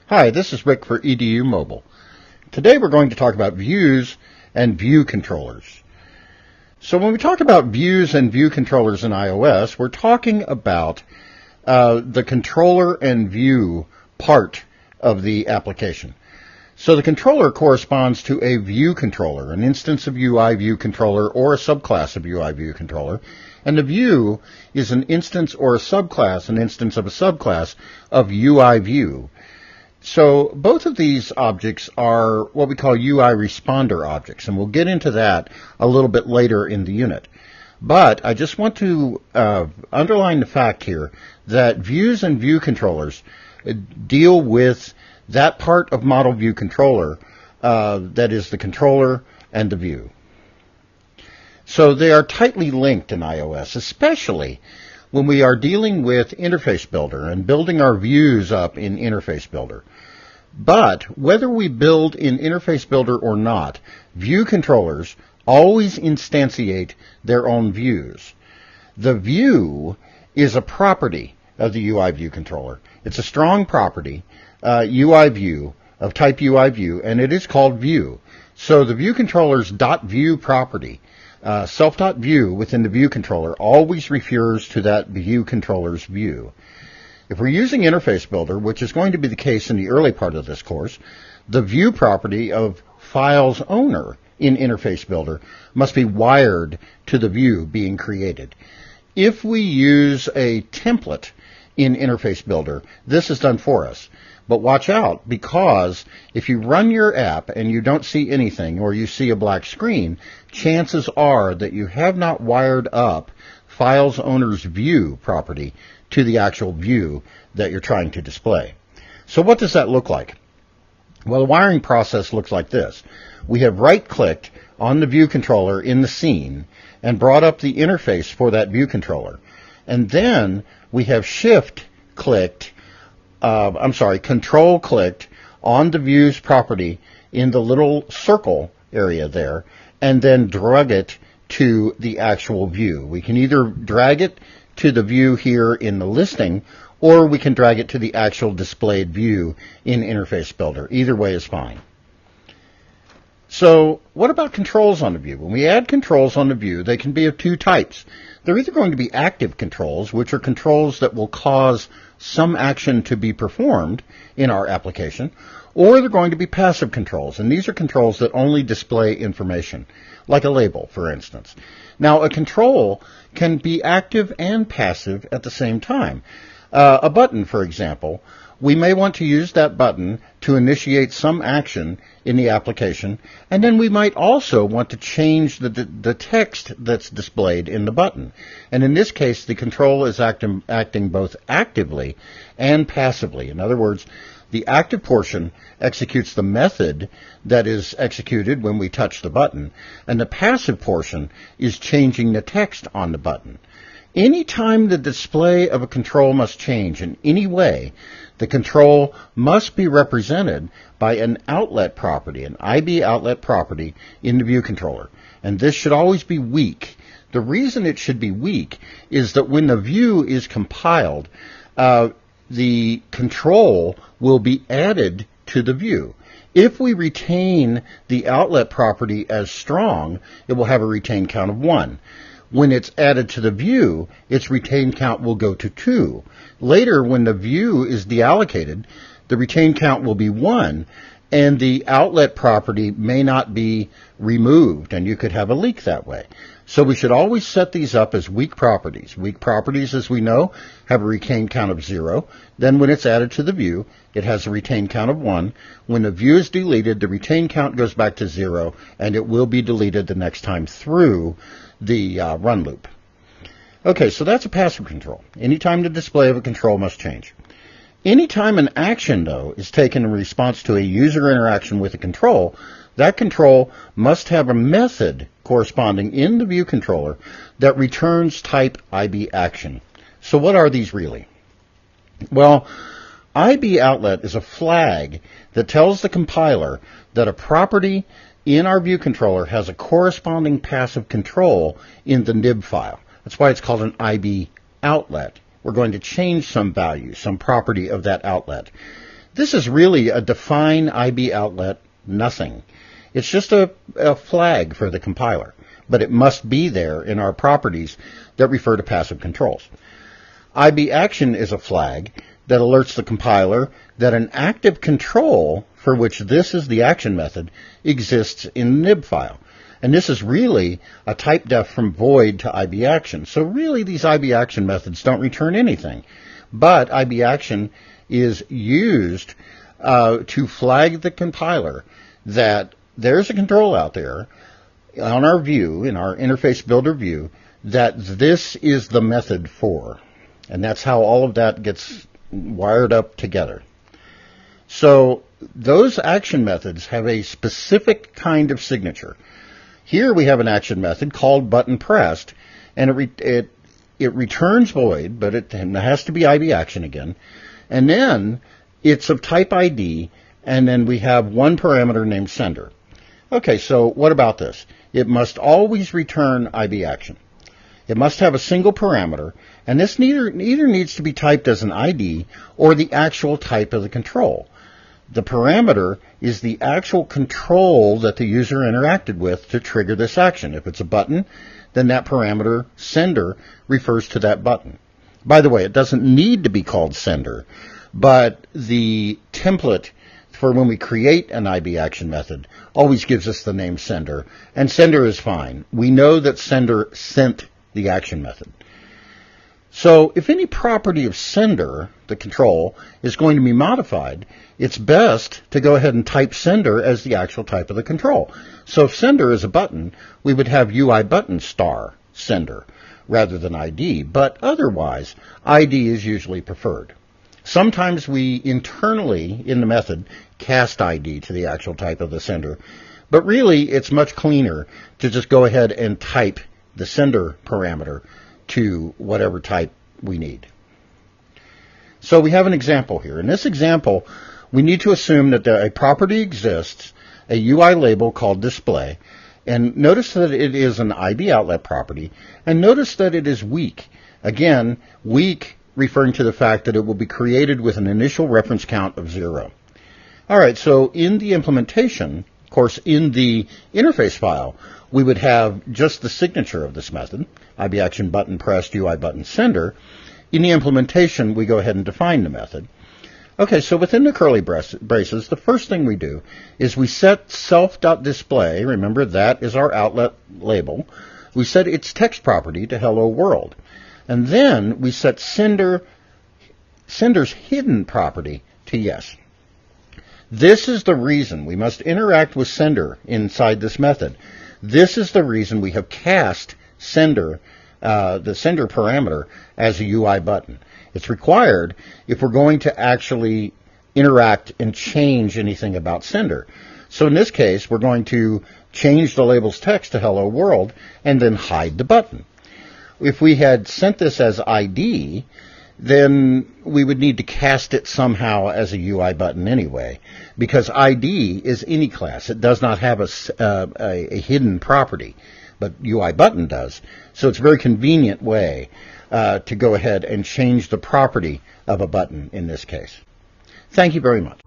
Hi, this is Rick for EDU Mobile. Today we're going to talk about views and view controllers. So when we talk about views and view controllers in iOS, we're talking about the controller and view part of the application. So the controller corresponds to a view controller, an instance of UI view controller or a subclass of UI view controller. And the view is an instance or a subclass, an instance of a subclass of UI view. So both of these objects are what we call UI responder objects, and we'll get into that a little bit later in the unit. But I just want to underline the fact here that views and view controllers deal with that part of model view controller that is the controller and the view. So they are tightly linked in iOS, especially when we are dealing with Interface Builder and building our views up in Interface Builder. But whether we build in Interface Builder or not, view controllers always instantiate their own views. The view is a property of the UI view controller. It's a strong property, UI view, of type UI view, and it is called view. So the view controller's .view property, self.view within the view controller, always refers to that view controller's view. If we're using Interface Builder, which is going to be the case in the early part of this course, the view property of file's owner in Interface Builder must be wired to the view being created. If we use a template in Interface Builder, this is done for us. But watch out, because if you run your app and you don't see anything or you see a black screen, chances are that you have not wired up file's owner's view property to the actual view that you're trying to display. So what does that look like? Well, the wiring process looks like this. We have right-clicked on the view controller in the scene and brought up the interface for that view controller. And then we have control-clicked on the view's property in the little circle area there, and then drag it to the actual view. We can either drag it to the view here in the listing, or we can drag it to the actual displayed view in Interface Builder. Either way is fine. So what about controls on the view? When we add controls on the view, they can be of two types. They're either going to be active controls, which are controls that will cause some action to be performed in our application, or they're going to be passive controls, and these are controls that only display information, like a label, for instance. Now, a control can be active and passive at the same time. A button, for example, we may want to use that button to initiate some action in the application, and then we might also want to change the text that's displayed in the button. And in this case, the control is acting both actively and passively. In other words, the active portion executes the method that is executed when we touch the button, and the passive portion is changing the text on the button. Anytime the display of a control must change in any way, the control must be represented by an outlet property, an IB outlet property in the view controller. And this should always be weak. The reason it should be weak is that when the view is compiled, the control will be added to the view. If we retain the outlet property as strong, it will have a retained count of 1. When it's added to the view, its retained count will go to 2. Later, when the view is deallocated, the retained count will be 1, and the outlet property may not be removed, and you could have a leak that way. So we should always set these up as weak properties. Weak properties, as we know, have a retained count of 0. Then when it's added to the view, it has a retained count of 1. When the view is deleted, the retained count goes back to 0, and it will be deleted the next time through the run loop. Okay, so that's a passive control. Anytime the display of a control must change. Anytime an action, though, is taken in response to a user interaction with a control, that control must have a method corresponding in the view controller that returns type IB action. So what are these really? Well, IB outlet is a flag that tells the compiler that a property in our view controller has a corresponding passive control in the nib file. That's why it's called an IB outlet. We're going to change some value, some property of that outlet. This is really a define IB outlet nothing. It's just a flag for the compiler, but it must be there in our properties that refer to passive controls. IB action is a flag that alerts the compiler that an active control for which this is the action method exists in the nib file. And this is really a type def from void to IB action. So really these IB action methods don't return anything. But IB action is used to flag the compiler that there's a control out there on our view, in our interface builder view, that this is the method for. And that's how all of that gets wired up together. So those action methods have a specific kind of signature. Here we have an action method called button pressed, and it returns void, but it has to be IB action again. And then it's of type ID, and then we have one parameter named sender. Okay, so what about this? It must always return IB action. It must have a single parameter, and this neither needs to be typed as an ID or the actual type of the control. The parameter is the actual control that the user interacted with to trigger this action. If it's a button, then that parameter, sender, refers to that button. By the way, it doesn't need to be called sender, but the template for when we create an IB action method always gives us the name sender, and sender is fine. We know that sender sent the action method. So if any property of sender, the control, is going to be modified, it's best to go ahead and type sender as the actual type of the control. So if sender is a button, we would have UI button star sender rather than ID, but otherwise ID is usually preferred. Sometimes we internally in the method cast ID to the actual type of the sender, but really it's much cleaner to just go ahead and type the sender parameter to whatever type we need. So we have an example here. In this example, we need to assume that a property exists, a UI label called display, and notice that it is an IB outlet property, and notice that it is weak. Again, weak referring to the fact that it will be created with an initial reference count of 0. All right, so in the implementation, of course, in the interface file, we would have just the signature of this method, IB action button pressed UI button sender. In the implementation, we go ahead and define the method. Okay, so within the curly braces, the first thing we do is we set self.display, remember that is our outlet label, we set its text property to hello world. And then we set sender's hidden property to yes. This is the reason we must interact with sender inside this method. This is the reason we have cast sender, the sender parameter, as a UI button. It's required if we're going to actually interact and change anything about sender. So in this case, we're going to change the label's text to hello world and then hide the button. If we had sent this as ID, then we would need to cast it somehow as a UI button anyway, because ID is any class. It does not have a hidden property, but UI button does. So it's a very convenient way to go ahead and change the property of a button in this case. Thank you very much.